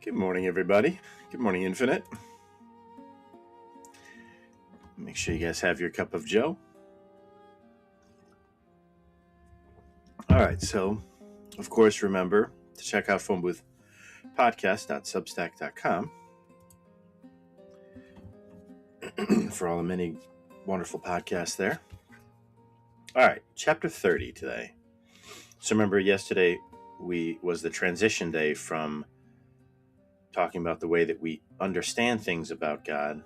Good morning, everybody. Good morning, Infinite. Make sure you guys have your cup of Joe. All right, so, of course, remember to check out phoneboothpodcast.substack.com for all the many wonderful podcasts there. All right, chapter 30 today. So remember, yesterday was the transition day from talking about the way that we understand things about God,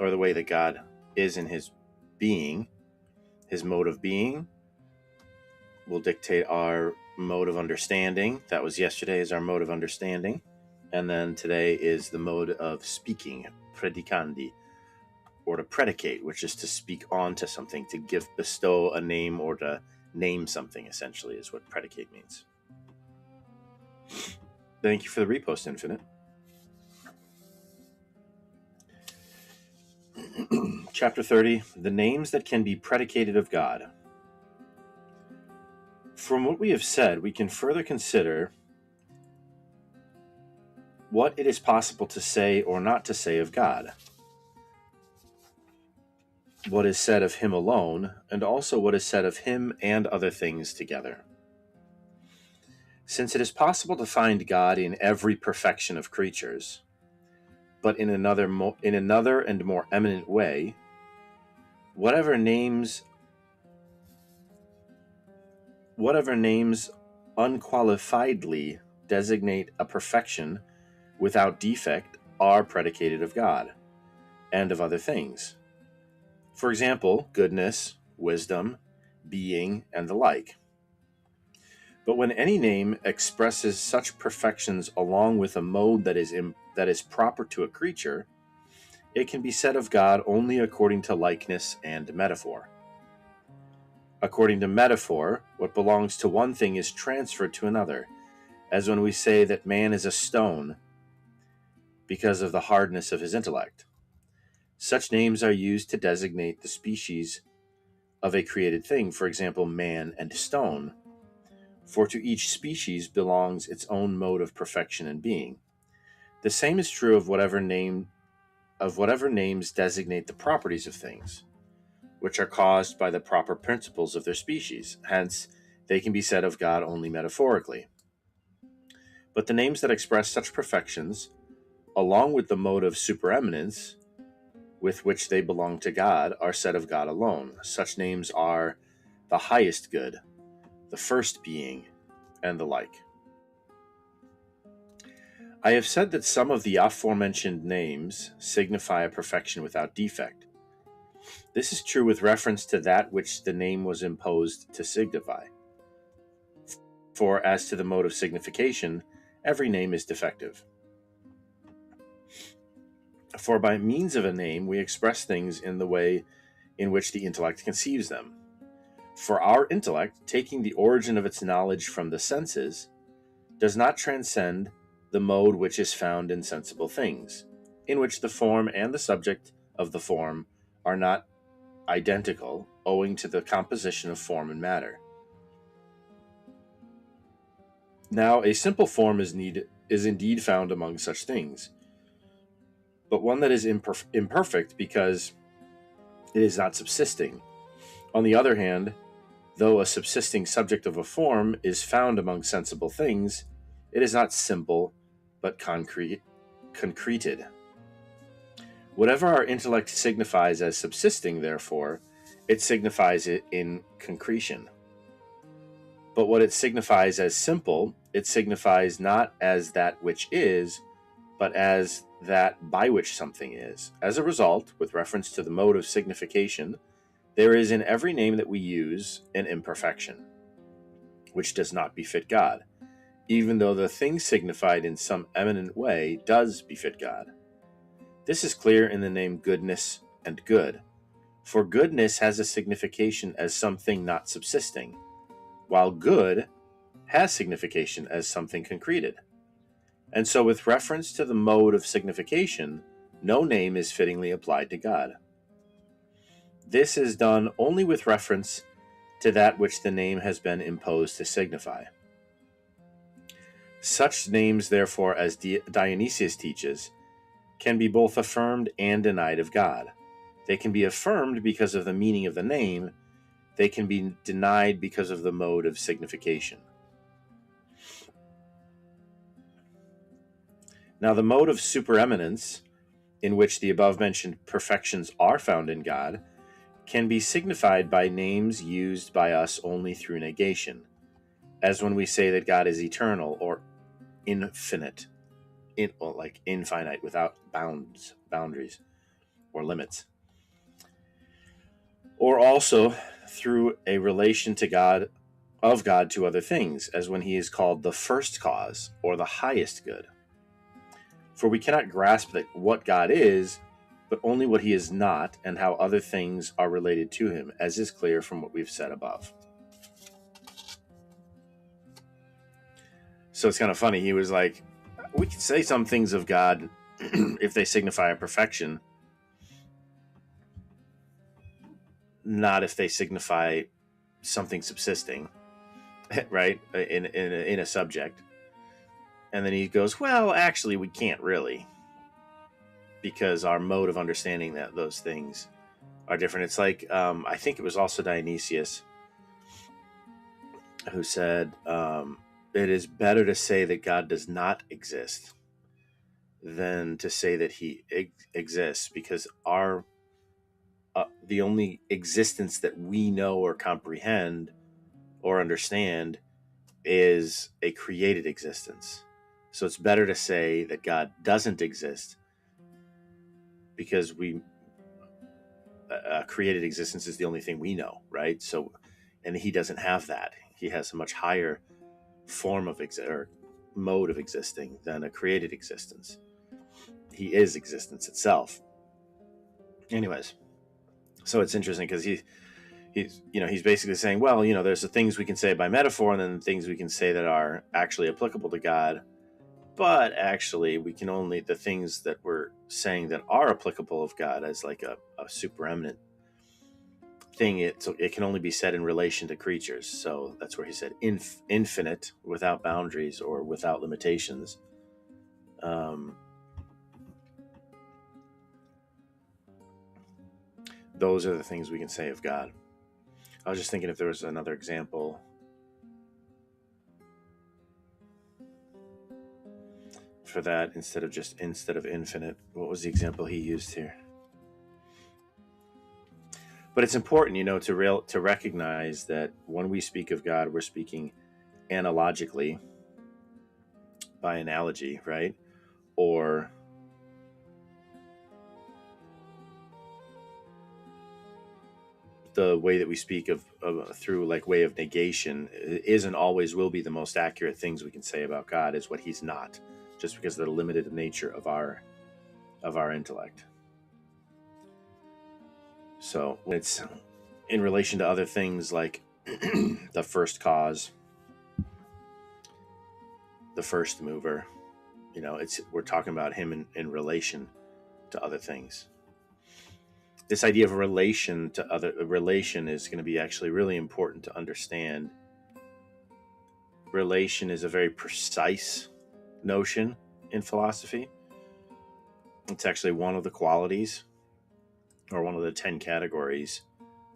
or the way that God is in his being, his mode of being, will dictate our mode of understanding. That was yesterday, is our mode of understanding. And then today is the mode of speaking, predicandi, or to predicate, which is to speak on to something, to bestow a name, or to name something, essentially, is what predicate means. Thank you for the repost, Infinite. Chapter 30, the names that can be predicated of God. From what we have said, we can further consider what it is possible to say or not to say of God, what is said of him alone, and also what is said of him and other things together. Since it is possible to find God in every perfection of creatures, but in another and more eminent way, whatever names unqualifiedly designate a perfection without defect are predicated of God and of other things. For example, goodness, wisdom, being, and the like. But when any name expresses such perfections along with a mode that is proper to a creature, it can be said of God only according to likeness and metaphor. According to metaphor, what belongs to one thing is transferred to another, as when we say that man is a stone because of the hardness of his intellect. Such names are used to designate the species of a created thing, for example, man and stone, for to each species belongs its own mode of perfection and being. The same is true of whatever names designate the properties of things, which are caused by the proper principles of their species. Hence, they can be said of God only metaphorically. But the names that express such perfections, along with the mode of supereminence with which they belong to God, are said of God alone. Such names are the highest good, the first being, and the like. I have said that some of the aforementioned names signify a perfection without defect. This is true with reference to that which the name was imposed to signify. For as to the mode of signification, every name is defective. For by means of a name, we express things in the way in which the intellect conceives them. For our intellect, taking the origin of its knowledge from the senses, does not transcend the mode which is found in sensible things, in which the form and the subject of the form are not identical, owing to the composition of form and matter. Now, a simple form is indeed found among such things, but one that is imperfect because it is not subsisting. On the other hand, though a subsisting subject of a form is found among sensible things, it is not simple, but concreted. Whatever our intellect signifies as subsisting, therefore, it signifies it in concretion. But what it signifies as simple, it signifies not as that which is, but as that by which something is. As a result, with reference to the mode of signification, there is in every name that we use an imperfection, which does not befit God, even though the thing signified in some eminent way does befit God. This is clear in the name goodness and good, for goodness has a signification as something not subsisting, while good has signification as something concreted. And so with reference to the mode of signification, no name is fittingly applied to God. This is done only with reference to that which the name has been imposed to signify. Such names, therefore, as Dionysius teaches, can be both affirmed and denied of God. They can be affirmed because of the meaning of the name. They can be denied because of the mode of signification. Now, the mode of supereminence, in which the above-mentioned perfections are found in God, can be signified by names used by us only through negation, as when we say that God is eternal or infinite, like infinite, without boundaries, or limits. Or also through a relation to God, of God to other things, as when he is called the first cause or the highest good. For we cannot grasp that what God is, but only what he is not, and how other things are related to him, as is clear from what we've said above. So it's kind of funny. He was like, we can say some things of God if they signify a perfection, not if they signify something subsisting, right, in a subject. And then he goes, well, actually, we can't really, because our mode of understanding that those things are different. It's like, I think it was also Dionysius who said, it is better to say that God does not exist than to say that he exists, because our the only existence that we know or comprehend or understand is a created existence. So it's better to say that God doesn't exist, because created existence is the only thing we know, right? So, and he doesn't have that. He has a much higher form of or mode of existing than a created existence. He is existence itself. Anyways, so it's interesting because he's basically saying, well, there's the things we can say by metaphor, and then things we can say that are actually applicable to God. But actually, we can only, the things that we're saying that are applicable of God as like a supereminent thing, it can only be said in relation to creatures. So that's where he said infinite, without boundaries or without limitations. Those are the things we can say of God. I was just thinking if there was another example for that instead of infinite. What was the example he used here? But it's important, to recognize that when we speak of God, we're speaking analogically, by analogy, right? Or the way that we speak of through like way of negation isn't always will be the most accurate things we can say about God is what he's not, just because of the limited nature of our intellect. So when it's in relation to other things like the first cause, the first mover, we're talking about him in relation to other things. This idea of relation is going to be actually really important to understand. Relation is a very precise notion in philosophy. It's actually one of the qualities, or one of the 10 categories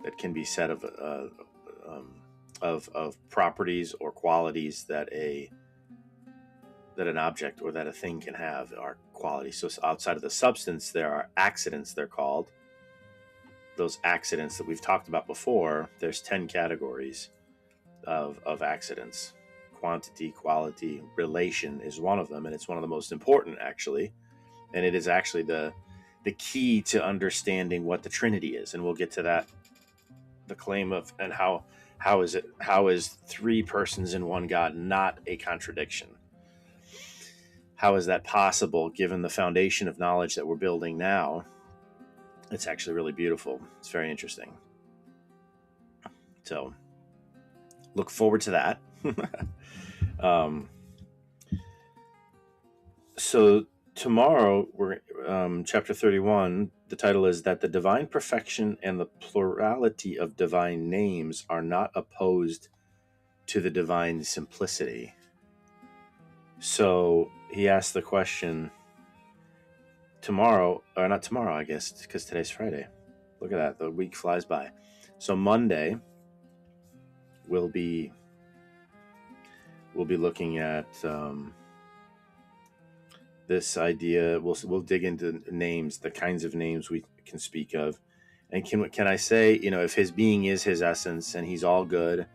that can be said of properties or qualities that an object or that a thing can have, are qualities. So outside of the substance, there are accidents, they're called. Those accidents that we've talked about before, there's 10 categories of accidents. Quantity, quality, relation is one of them, and it's one of the most important, actually. And it is actually the key to understanding what the Trinity is, and we'll get to that. The claim of, and how is three persons in one God not a contradiction? How is that possible given the foundation of knowledge that we're building now? It's actually really beautiful. It's very interesting. So look forward to that. So tomorrow we're chapter 31. The title is that the divine perfection and the plurality of divine names are not opposed to the divine simplicity. So he asked the question tomorrow, or not tomorrow, I guess, because today's Friday. Look at that. The week flies by. So Monday we'll be looking at this idea. We'll dig into names, the kinds of names we can speak of, and can I say, if his being is his essence, and he's all good,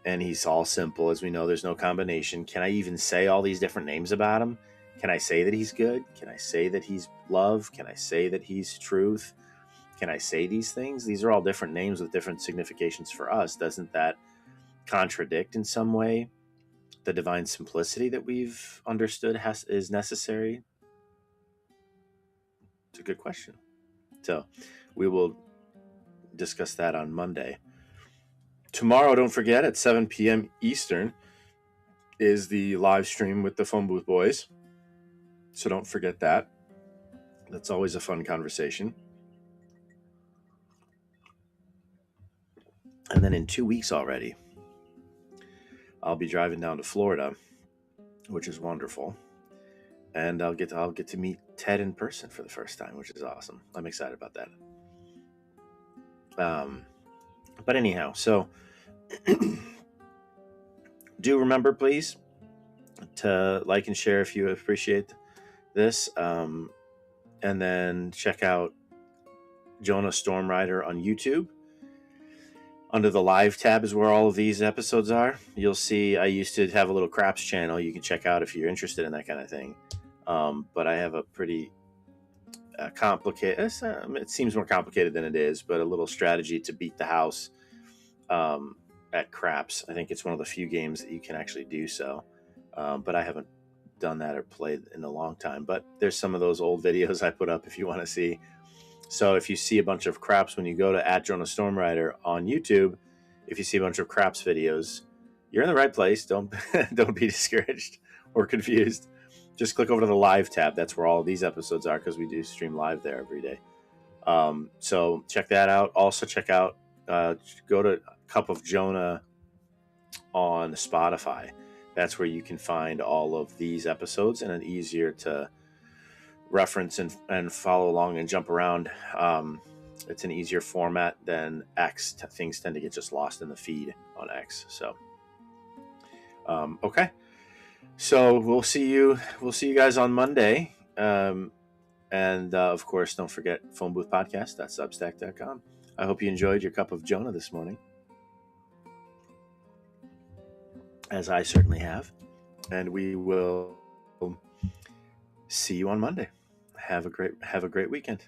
and he's all simple, as we know, there's no combination. Can I even say all these different names about him? Can I say that he's good? Can I say that he's love? Can I say that he's truth? Can I say these things? These are all different names with different significations for us. Doesn't that contradict in some way the divine simplicity that we've understood is necessary? It's a good question. So we will discuss that on Monday. Tomorrow, don't forget, at 7 p.m. Eastern is the live stream with the Phone Booth Boys. So don't forget that. That's always a fun conversation. And then in 2 weeks already, I'll be driving down to Florida, which is wonderful. And I'll get to meet Ted in person for the first time, which is awesome. I'm excited about that. But anyhow, so do remember, please, to like and share if you appreciate this. And then check out Jonah Storm Rider on YouTube. Under the live tab is where all of these episodes are. You'll see I used to have a little craps channel you can check out if you're interested in that kind of thing. But I have a pretty complicated, it seems more complicated than it is, but a little strategy to beat the house at craps. I think it's one of the few games that you can actually do so. But I haven't done that or played in a long time. But there's some of those old videos I put up if you want to see. So if you see a bunch of craps when you go to @JonahStormRider on YouTube, if you see a bunch of craps videos, you're in the right place. Don't be discouraged or confused. Just click over to the live tab. That's where all of these episodes are, because we do stream live there every day. So check that out. Also check out, go to Cup of Jonah on Spotify. That's where you can find all of these episodes, and it's easier to reference and follow along and jump around. It's an easier format than X. Things tend to get just lost in the feed on X. So, okay. So we'll see you guys on Monday. And of course, don't forget Phone Booth Podcast. That's Substack.com. I hope you enjoyed your cup of Jonah this morning, as I certainly have. And we will see you on Monday. Have a great weekend.